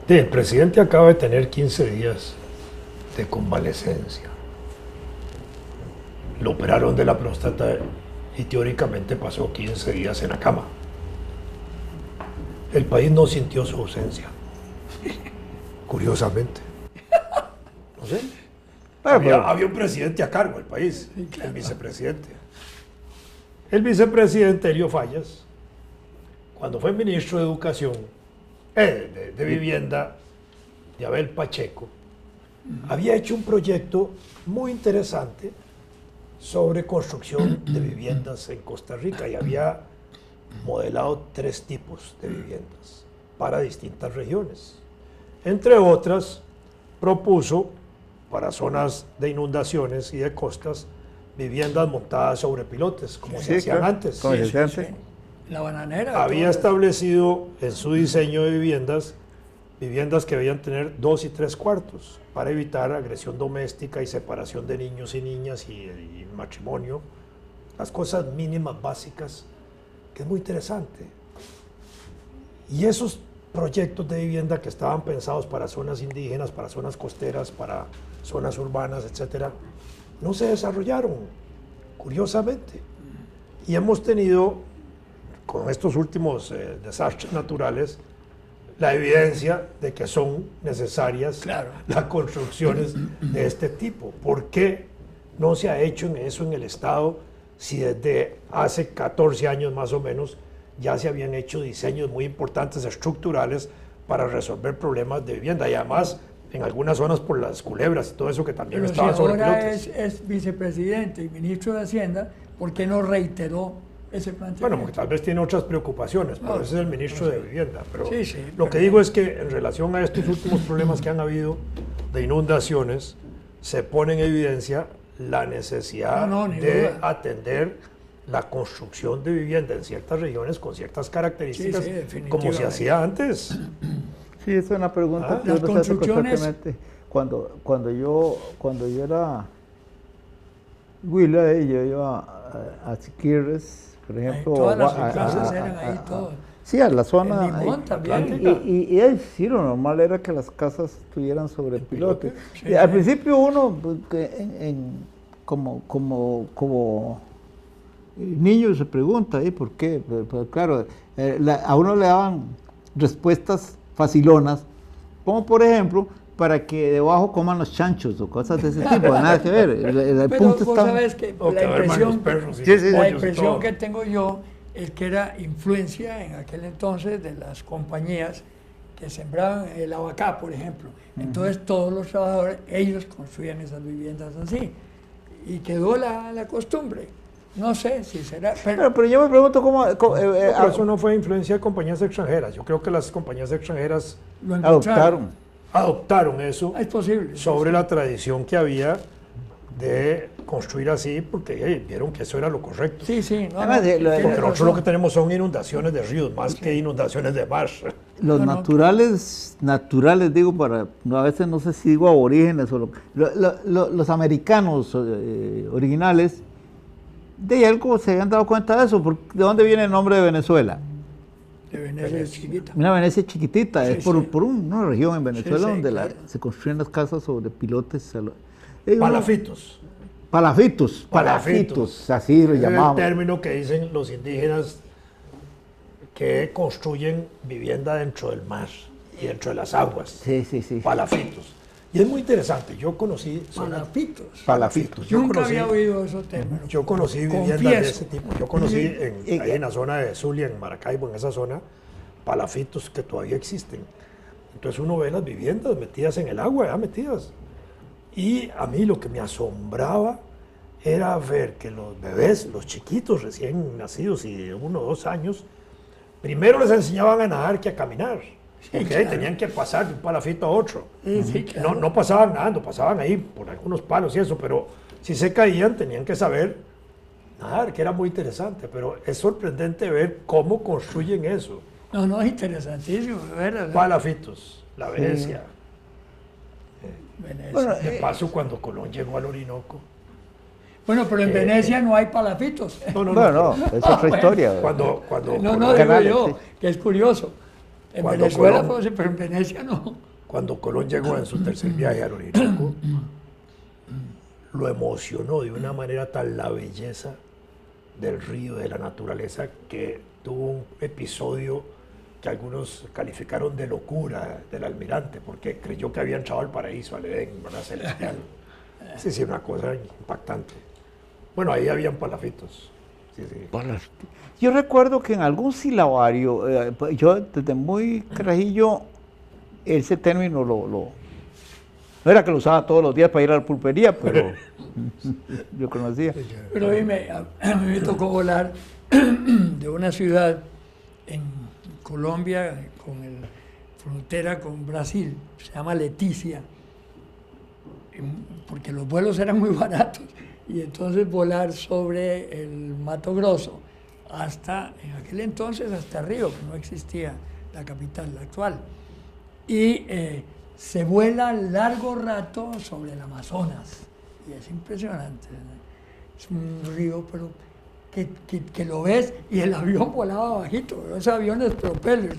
El presidente acaba de tener 15 días de convalecencia. Lo operaron de la próstata y teóricamente pasó 15 días en la cama. El país no sintió su ausencia, curiosamente. No sé. Había un presidente a cargo del país, sí, claro. El vicepresidente. El vicepresidente Elio Fallas, cuando fue ministro de Educación, de Vivienda, de Abel Pacheco, había hecho un proyecto muy interesante sobre construcción de viviendas en Costa Rica y había modelado 3 tipos de viviendas para distintas regiones. Entre otras, propuso para zonas de inundaciones y de costas viviendas montadas sobre pilotes, como se hacían antes. Como se hacía antes. La bananera. Había establecido en su diseño de viviendas que debían tener 2 y 3 cuartos para evitar agresión doméstica y separación de niños y niñas y matrimonio. Las cosas mínimas básicas, que es muy interesante. Y esos proyectos de vivienda que estaban pensados para zonas indígenas, para zonas costeras, para zonas urbanas, etcétera, no se desarrollaron, curiosamente. Y hemos tenido, con estos últimos desastres naturales, la evidencia de que son necesarias, claro, las construcciones de este tipo. ¿Por qué no se ha hecho eso en el Estado si desde hace 14 años más o menos ya se habían hecho diseños muy importantes, estructurales, para resolver problemas de vivienda? Y además, en algunas zonas por las culebras y todo eso que también pero estaba si sobre ahora pilotes. es vicepresidente y ministro de Hacienda, ¿por qué no reiteró ese planteamiento? Bueno, porque tal vez tiene otras preocupaciones, pero ese es el ministro de Vivienda. Pero sí, lo que digo es que en relación a estos últimos problemas que han habido de inundaciones, se pone en evidencia la necesidad de atender la construcción de vivienda en ciertas regiones con ciertas características, como se hacía antes. Sí, esa es una pregunta que uno se hace constantemente. Cuando yo era Huila, yo iba a Siquirres, por ejemplo. Todas las casas eran ahí, todas. Sí, a la zona. En Limón también. Y sí, lo normal era que las casas estuvieran sobre pilotes. Sí, al principio uno, como niño se pregunta, ¿por qué? Pero claro, a uno le daban respuestas facilonas, como por ejemplo, para que debajo coman los chanchos o cosas de ese tipo, nada que ver. El pero punto vos está... sabes que la impresión que tengo yo es que era influencia en aquel entonces de las compañías que sembraban el abacá, por ejemplo. Entonces todos los trabajadores, ellos construían esas viviendas así. Y quedó la costumbre. No sé si será... Pero yo me pregunto cómo... pero eso no fue influencia de compañías extranjeras. Yo creo que las compañías extranjeras lo adoptaron eso. Es posible. Sobre la tradición que había de construir así, porque vieron que eso era lo correcto. Sí. Porque nosotros lo que tenemos son inundaciones de ríos, más que inundaciones de mar. Los naturales, digo, a veces no sé si digo aborígenes o los americanos originales, de algo se habían dado cuenta de eso. ¿De dónde viene el nombre de Venezuela? De Venecia chiquita. Una Venecia chiquitita, es por una región en Venezuela donde se construyen las casas sobre pilotes. Palafitos, así lo llamamos. Es el término que dicen los indígenas que construyen vivienda dentro del mar y dentro de las aguas. Sí. Palafitos. Y es muy interesante. Yo conocí... Palafitos. Nunca había oído esos términos. Yo conocí viviendas de ese tipo. Yo conocí ahí en la zona de Zulia, en Maracaibo, en esa zona, palafitos que todavía existen. Entonces uno ve las viviendas metidas en el agua, ya metidas. Y a mí lo que me asombraba era ver que los bebés, los chiquitos recién nacidos y de 1 o 2 años, primero les enseñaban a nadar que a caminar. Porque tenían que pasar de un palafito a otro. Claro. No pasaban nadando, pasaban ahí por algunos palos y eso, pero si se caían tenían que saber nadar, que era muy interesante. Pero es sorprendente ver cómo construyen eso. No, es interesantísimo. Palafitos, la Venecia. Venecia. De paso, cuando Colón llegó al Orinoco. Bueno, pero en Venecia no hay palafitos. No, es otra historia. Cuando digo yo, que es curioso. En Venezuela, pues, pero en Venecia no. Cuando Colón llegó en su tercer viaje al Orinoco, lo emocionó de una manera tal la belleza del río, de la naturaleza, que tuvo un episodio que algunos calificaron de locura del almirante, porque creyó que había entrado al paraíso, al Edén, ¿verdad? Celestial. Sí, sí, una cosa impactante. Bueno, ahí habían palafitos. Sí, sí. Yo recuerdo que en algún silabario, yo desde muy carajillo, ese término no era que lo usaba todos los días para ir a la pulpería, pero yo conocía. Pero a mí me tocó volar de una ciudad en Colombia, con frontera con Brasil, se llama Leticia, porque los vuelos eran muy baratos, y entonces volar sobre el Mato Grosso, en aquel entonces hasta Río, que no existía la capital, la actual. Y se vuela largo rato sobre el Amazonas, y es impresionante, ¿no? Es un río, pero que lo ves, y el avión volaba bajito, esos aviones propellers,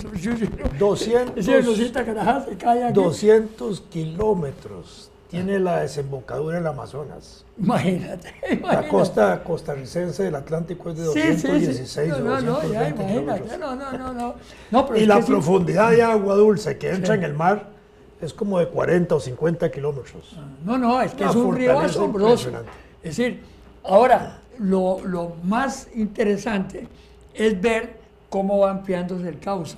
200 kilómetros tiene la desembocadura del Amazonas. Imagínate. La costa costarricense del Atlántico es de 216 o 220 kilómetros. No, pero y la profundidad de agua dulce que entra en el mar es como de 40 o 50 kilómetros. No, es que es un río asombroso. Es decir, ahora, lo más interesante es ver cómo va ampliándose el cauce,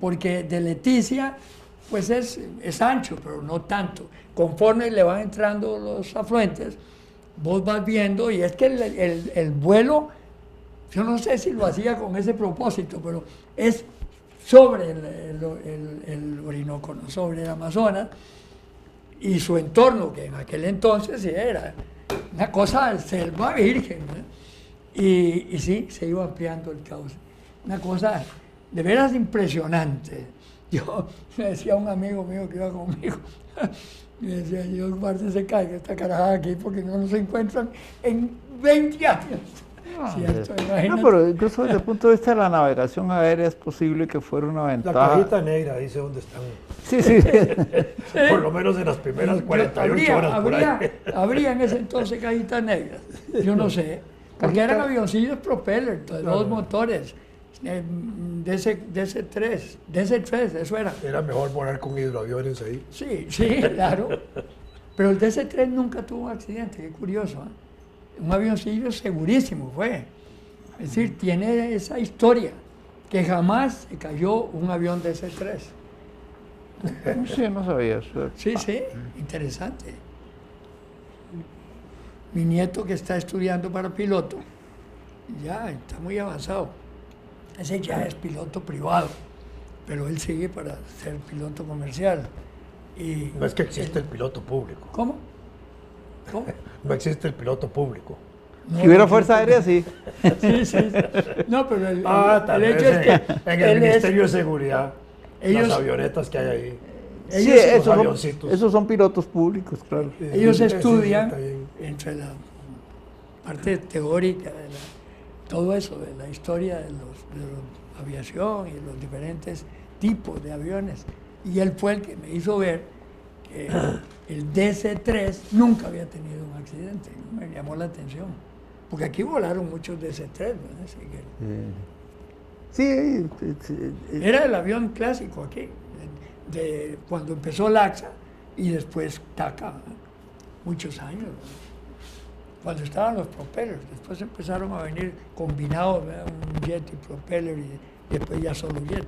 porque de Leticia pues es ancho, pero no tanto. Conforme le van entrando los afluentes, vos vas viendo, y es que el vuelo, yo no sé si lo hacía con ese propósito, pero es sobre el Orinoco, no sobre el Amazonas, y su entorno, que en aquel entonces era una cosa de selva virgen, ¿no? Y sí, se iba ampliando el cauce. Una cosa de veras impresionante. Yo le decía a un amigo mío que iba conmigo, me decía, yo guarde se caiga esta carajada aquí porque no nos encuentran en 20 años. ¿Cierto? No, pero incluso desde el punto de vista de la navegación aérea es posible que fuera una ventaja. La cajita negra dice dónde están. Sí. Por lo menos en las primeras 48 horas por ahí. Habría en ese entonces cajitas negras. Yo no sé. Porque eran avioncillos propeller, de dos motores. DC-3, eso era. Era mejor volar con hidroaviones ahí. Sí, claro. Pero el DC-3 nunca tuvo un accidente, qué curioso. Un avioncillo segurísimo fue. Es decir, tiene esa historia, que jamás se cayó un avión DC-3. Sí, no sabía eso. Sí, interesante. Mi nieto, que está estudiando para piloto, ya está muy avanzado. Ese ya es piloto privado, pero él sigue para ser piloto comercial. Y no es que existe el piloto público. ¿Cómo? No existe el piloto público. Si hubiera fuerza aérea, sí. Sí. No, pero el hecho es que en el Ministerio de Seguridad, las avionetas que hay ahí. Sí, esos son pilotos públicos, claro. Ellos estudian entre la parte teórica de todo eso, de la historia de la aviación y los diferentes tipos de aviones. Y él fue el que me hizo ver que el DC-3 nunca había tenido un accidente. Me llamó la atención. Porque aquí volaron muchos DC-3, ¿verdad? Sí. Era el avión clásico aquí, de cuando empezó LAXA y después TACA, muchos años, ¿verdad? Cuando estaban los propellers, después empezaron a venir combinados, ¿verdad? Un jet y propeller, y después ya solo jet.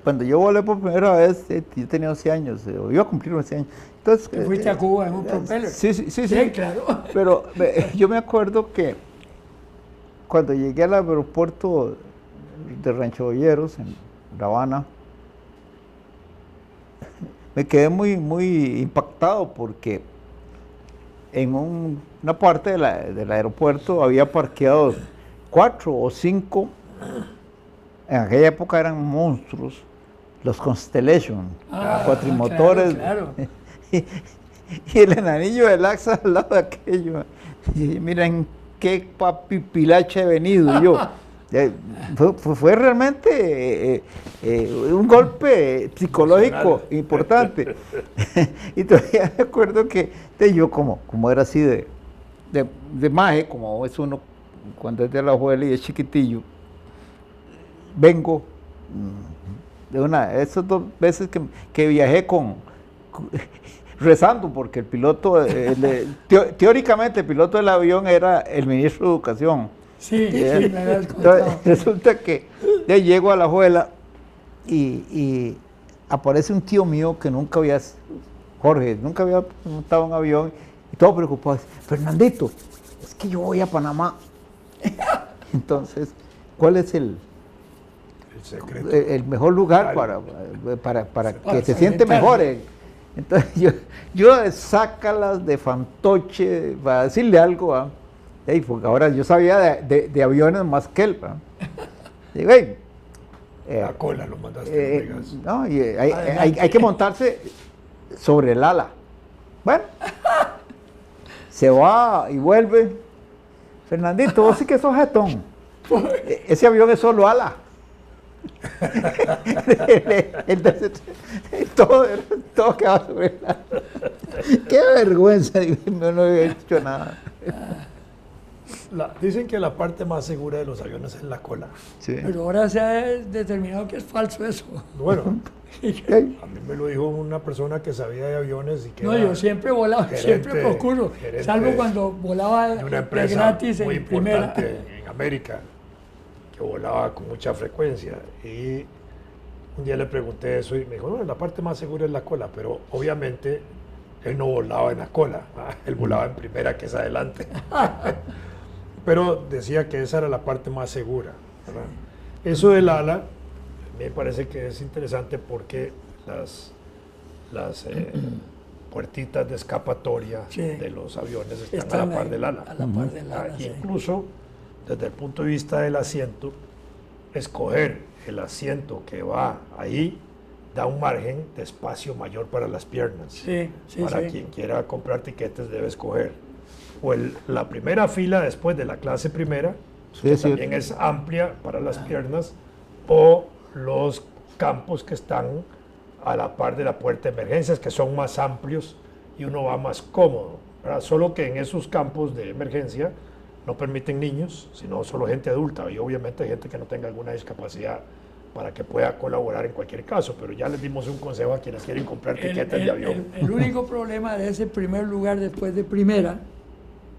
Cuando yo volé por primera vez, yo tenía 11 años, yo iba a cumplir 11 años. Entonces, ¿te fuiste a Cuba en un propeller? Sí, claro. Pero yo me acuerdo que cuando llegué al aeropuerto de Rancho Boyeros, en La Habana, me quedé muy impactado porque en una parte del aeropuerto había parqueado 4 o 5, en aquella época eran monstruos, los Constellation, cuatrimotores. Claro. Y el enanillo del LAXA al lado de aquello. Y miren qué papipilache he venido yo. Fue realmente un golpe psicológico importante. Y todavía me acuerdo que yo como era así de maje, como es uno cuando es de la abuela y es chiquitillo, vengo de esas 2 veces que viajé rezando, porque el piloto, teóricamente el piloto del avión era el ministro de Educación. Sí, me habías contado. Entonces, resulta que ya llego a la abuela y aparece un tío mío que Jorge, nunca había montado un avión, y todo preocupado. Fernandito, es que yo voy a Panamá. Entonces, ¿cuál es el secreto, el mejor lugar para que se siente mejor? Entonces yo sácalas de fantoche para decirle algo, porque ahora yo sabía de aviones más que él. Digo, la cola lo mandaste. No, y hay que montarse sobre el ala. Bueno, se va y vuelve. Fernandito, vos sí que sos jetón. Ese avión es solo ala. Entonces, todo quedaba sobre el ala. Qué vergüenza, no había hecho nada. Dicen que la parte más segura de los aviones es la cola. Sí. Pero ahora se ha determinado que es falso eso. Bueno, a mí me lo dijo una persona que sabía de aviones y que no, yo siempre volaba, siempre procuro, salvo cuando volaba de una empresa de gratis muy en primera. en América, que volaba con mucha frecuencia. Y un día le pregunté eso y me dijo, no, la parte más segura es la cola, pero obviamente él no volaba en la cola, él volaba en primera, que es adelante. Pero decía que esa era la parte más segura, ¿verdad? Eso del ala, me parece que es interesante porque las puertitas de escapatoria de los aviones están a la par del ala. A la par del ala, sí. Incluso, desde el punto de vista del asiento, escoger el asiento que va ahí da un margen de espacio mayor para las piernas. Para quien quiera comprar tiquetes debe escoger o la primera fila después de la clase primera, que también es amplia para las piernas, o los campos que están a la par de la puerta de emergencias, que son más amplios y uno va más cómodo, ¿verdad? Solo que en esos campos de emergencia no permiten niños, sino solo gente adulta, y obviamente gente que no tenga alguna discapacidad para que pueda colaborar en cualquier caso, pero ya les dimos un consejo a quienes quieren comprar tiquetes de avión. El único problema de ese primer lugar después de primera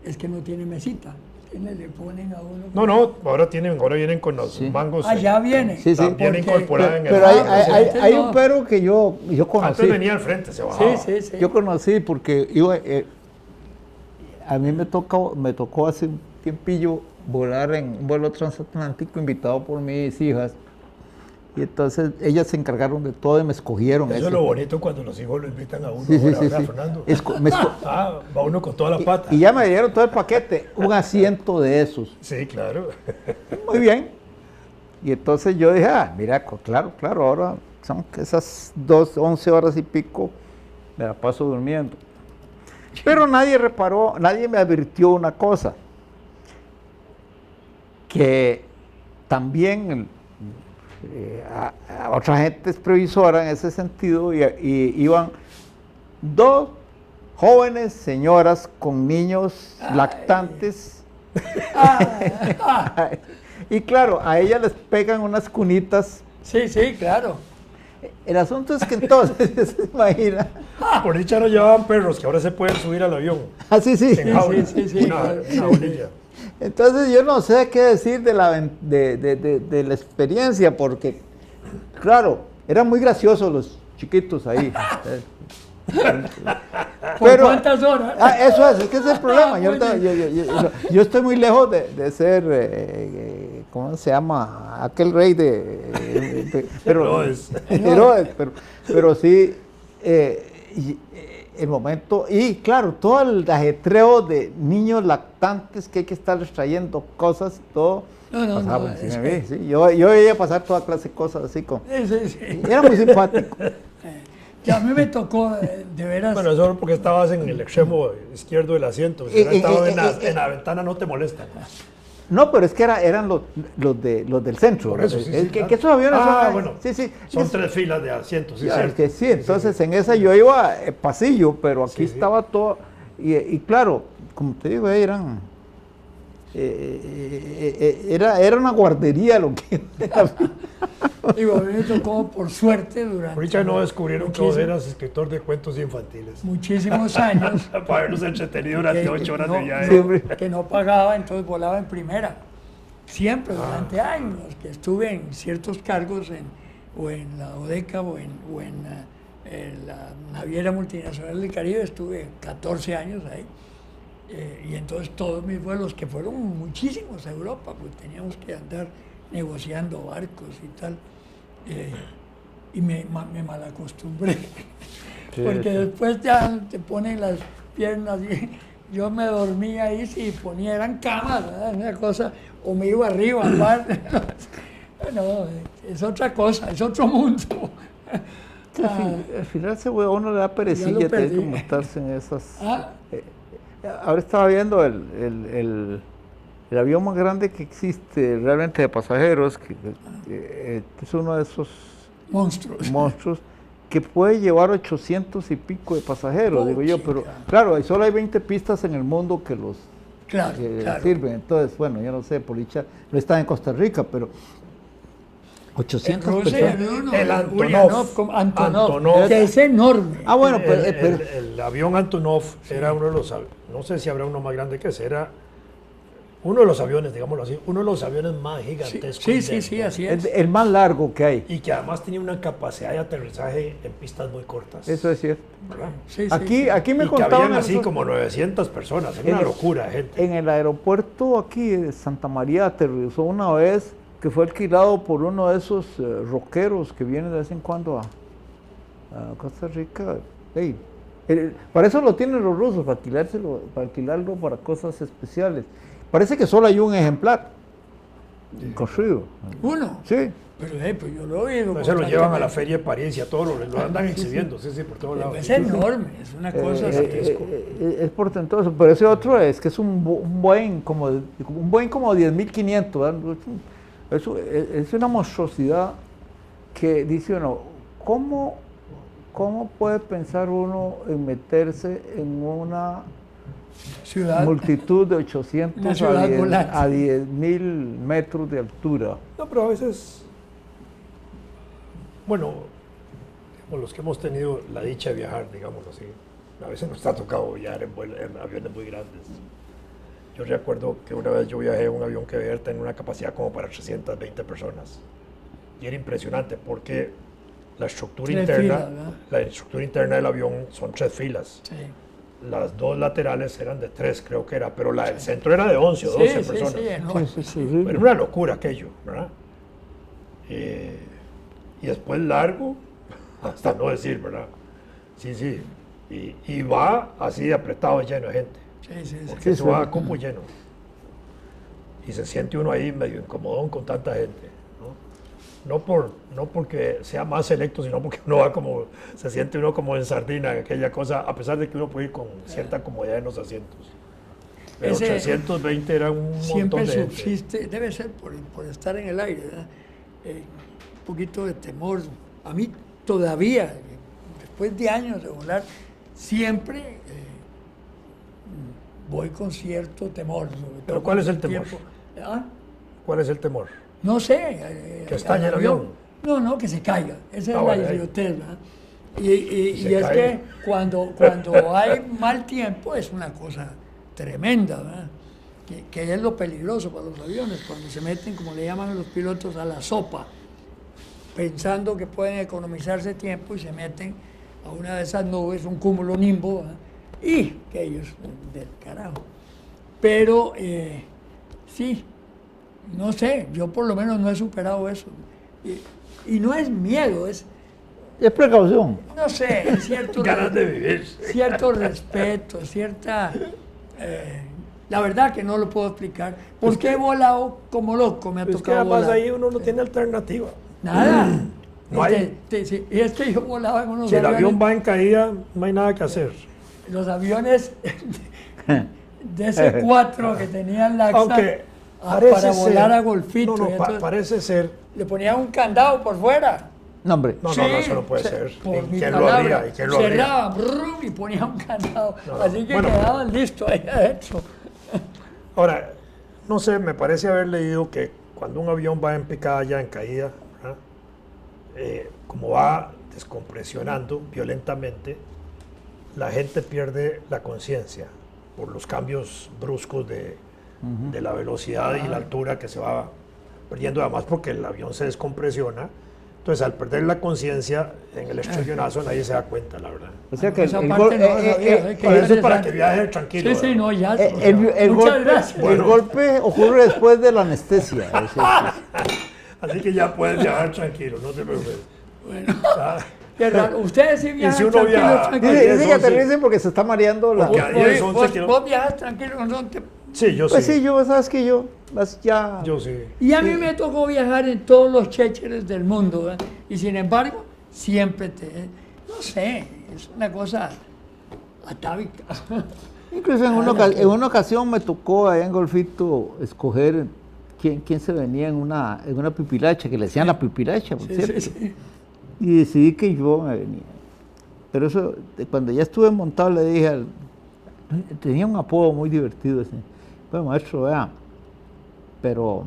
es que no tiene mesita. Le ponen a uno. No, ahora vienen con los mangos. Ya vienen. Viene incorporada en el. Pero hay un pero que yo conocí. Antes venía al frente, se bajaba. Sí. Yo conocí porque a mí me tocó hace un tiempillo volar en un vuelo transatlántico invitado por mis hijas. Y entonces ellas se encargaron de todo y me escogieron. Eso es lo bonito cuando los hijos lo invitan a uno. Sí, Fernando. Va uno con toda la pata. Y ya me dieron todo el paquete, un asiento de esos. Sí, claro. Muy bien. Y entonces yo dije, mira, claro, ahora son esas 11 horas y pico, me la paso durmiendo. Pero nadie me advirtió una cosa, que también a otra gente es previsora en ese sentido y iban 2 jóvenes señoras con niños lactantes y claro, a ellas les pegan unas cunitas. Sí, claro. El asunto es que entonces, se imagina. Por dicha no llevaban perros, que ahora se pueden subir al avión. Sí. En jaula, una bolilla. Entonces yo no sé qué decir de la experiencia, porque, claro, eran muy graciosos los chiquitos ahí. ¿Por cuántas horas? Eso es que ese es el problema. Yo estoy muy lejos de ser, ¿cómo se llama? Aquel rey Herodes, pero sí, el momento, y claro, todo el ajetreo de niños lactantes que hay que estarles trayendo cosas, todo. No, sí. Yo iba a pasar toda clase de cosas así con. Sí. Era muy simpático. A mí me tocó, de veras. Bueno, eso porque estabas en el extremo izquierdo del asiento. Si hubieras estado en la ventana no te molesta. No, pero es que eran los del centro. Por eso, sí, que claro. esos aviones bueno, sí. Son 3 filas de asientos, sí, Claro, cierto. que sí, entonces en esa yo iba pasillo, pero aquí Sí, sí. estaba todo, y claro, como te digo, era una guardería lo que era. Digo, a mí me tocó, por suerte, durante Ahorita no descubrieron que vos muchísimos- eras escritor de cuentos infantiles. muchísimos años Para habernos entretenido durante 8 horas de viaje. Siempre. que no pagaba, entonces volaba en primera. Siempre, durante años, que estuve en ciertos cargos o en la ODECA o en la Naviera Multinacional del Caribe, estuve 14 años ahí. Y entonces todos mis vuelos, que fueron muchísimos a Europa, pues teníamos que andar negociando barcos y tal. Y me malacostumbré. Sí, Porque sí. después ya te ponen las piernas y yo me dormía ahí, si eran camas, ¿verdad? Una cosa, o me iba arriba al bar. No, es otra cosa, es otro mundo. Al final a uno le da perecilla tener perdí. que montarse en esas. Ah, Ahora estaba viendo el avión más grande que existe realmente de pasajeros, que es uno de esos monstruos. monstruos que puede llevar 800 y pico de pasajeros, digo yo, pero chica. claro, solo hay 20 pistas en el mundo que los Claro, que claro. sirven, entonces, bueno, yo no sé, por dicha, no está en Costa Rica, pero 800 Rusia, personas. no, El Antonov. Ulyanov, Antonov, Antonov. que es enorme. Ah, bueno, pero, El avión Antonov era uno de los, no sé si habrá uno más grande que ese, era uno de los aviones, digámoslo así, uno de los aviones más gigantescos. Sí, del así mundo. es. el más largo que hay, Y que además tenía una capacidad de aterrizaje en pistas muy cortas. eso es cierto. ¿verdad? Sí, sí, Aquí, sí. aquí me Y que contaban habían así esos- como 900 personas, era una En- locura de gente. en el aeropuerto aquí de Santa María aterrizó una vez que fue alquilado por uno de esos rockeros que vienen de vez en cuando a Costa Rica. Hey, para eso lo tienen los rusos, para alquilarlo para cosas especiales. Parece que solo hay un ejemplar construido. Uno. Sí. Pero pues yo lo he oído. Entonces lo llevan a la constantemente. Feria de París y a todos lo andan exhibiendo, sí, por todos lados. Es enorme, es una cosa así. Es portentoso, pero ese otro es que es un Boeing como 10.500, ¿verdad? Es una monstruosidad que dice uno, ¿cómo puede pensar uno en meterse en una Ciudad. multitud de 800 Una ciudad volante. a 10.000 metros de altura? No, pero a veces, bueno, con los que hemos tenido la dicha de viajar, digámoslo así, a veces nos ha tocado viajar en aviones muy grandes. Yo recuerdo que una vez yo viajé en un avión que debía tener una capacidad como para 320 personas. Y era impresionante porque la estructura Tres interna, filas, ¿verdad? la estructura interna del avión son 3 filas. Sí. Las 2 laterales eran de 3, creo que era, pero la del centro era de 11 o 12 personas. Sí, enorme. Es horrible. Era una locura aquello, ¿verdad? Y después largo, hasta no decir, ¿verdad? Sí, sí. Y va así apretado, lleno de gente. Sí. Porque eso va a copo lleno. Y se siente uno ahí medio incomodón con tanta gente. No porque sea más selecto, sino porque uno va como, se siente uno como en sardina, aquella cosa, a pesar de que uno puede ir con cierta comodidad en los asientos. Pero Ese 320 era un montón Siempre de gente. subsiste, debe ser por estar en el aire, ¿verdad? Un poquito de temor. A mí todavía, después de años de volar, siempre voy con cierto temor. sobre ¿Pero todo cuál es con el temor? tiempo. ¿Ah? ¿Cuál es el temor? No sé. Que estalle el avión. No, que se caiga. Esa es bueno, la ahí. idiotez, ¿verdad? Y Se es cae. que cuando hay mal tiempo es una cosa tremenda, ¿verdad? Que es lo peligroso para los aviones, cuando se meten, como le llaman a los pilotos, a la sopa, pensando que pueden economizarse tiempo y se meten a una de esas nubes, un cúmulo nimbo, ¿verdad? Y que ellos del carajo. Pero sí, no sé, yo por lo menos no he superado eso. Y no es miedo, es, precaución. no sé, es cierto, Ganas de vivir. cierto respeto, cierta... la verdad que no lo puedo explicar. Porque he volado como loco, me ha Es que tocado además volar. ahí uno no tiene alternativa. Nada. No hay. Y es que yo volaba en unos Si el aviones, avión va en caída, no hay nada que hacer. los aviones de ese 4 que tenían la Aunque para volar a Golfito. No, parece ser. Le ponían un candado por fuera. No, hombre. No, Sí, eso no puede ser. Por ¿Quién lo abría? ¿Y quién lo abría? cerraba y ponía un candado. No, Así que bueno. quedaban listos ahí adentro. Ahora, no sé, me parece haber leído que cuando un avión va en picada ya en caída, ¿verdad? Como va descompresionando violentamente, la gente pierde la conciencia por los cambios bruscos de la velocidad y la altura que se va perdiendo, además porque el avión se descompresiona. Entonces, al perder la conciencia en el estrellazo, nadie se da cuenta, la verdad. O sea que Esa parte no la sabía, Por eso es para que viaje tranquilo. Sí, no, ya. Muchas gracias. El golpe ocurre después de la anestesia. Así que ya puedes viajar tranquilo, no te preocupes. Bueno. Qué raro. Ustedes sí viajan si uno viaja- tranquilos. Dice que aterricen porque se está mareando la... Porque a 10, 11 Vos viajas tranquilo, ¿no? Sí, yo Pues sí. sí, yo, sabes que yo, ya... Yo sí. Y a mí me tocó viajar en todos los chécheres del mundo, ¿verdad? Y sin embargo, siempre no sé, es una cosa atávica. Incluso en una ocasión me tocó allá en Golfito escoger quién se venía en una pipilacha, que le decían la pipilacha, por cierto. Sí. Y decidí que yo me venía. Pero eso, cuando ya estuve montado, le dije tenía un apodo muy divertido ese. Pues maestro, vea, pero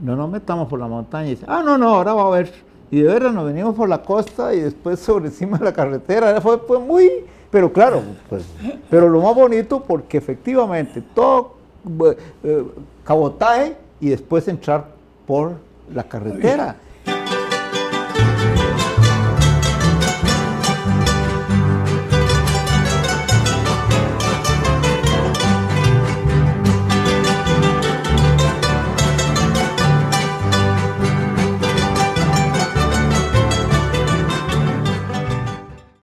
no nos metamos por la montaña. Y dice, no, ahora va a ver. Y de veras nos venimos por la costa y después sobre encima de la carretera. Fue muy, pero claro, pues, pero lo más bonito porque efectivamente todo cabotaje y después entrar por la carretera.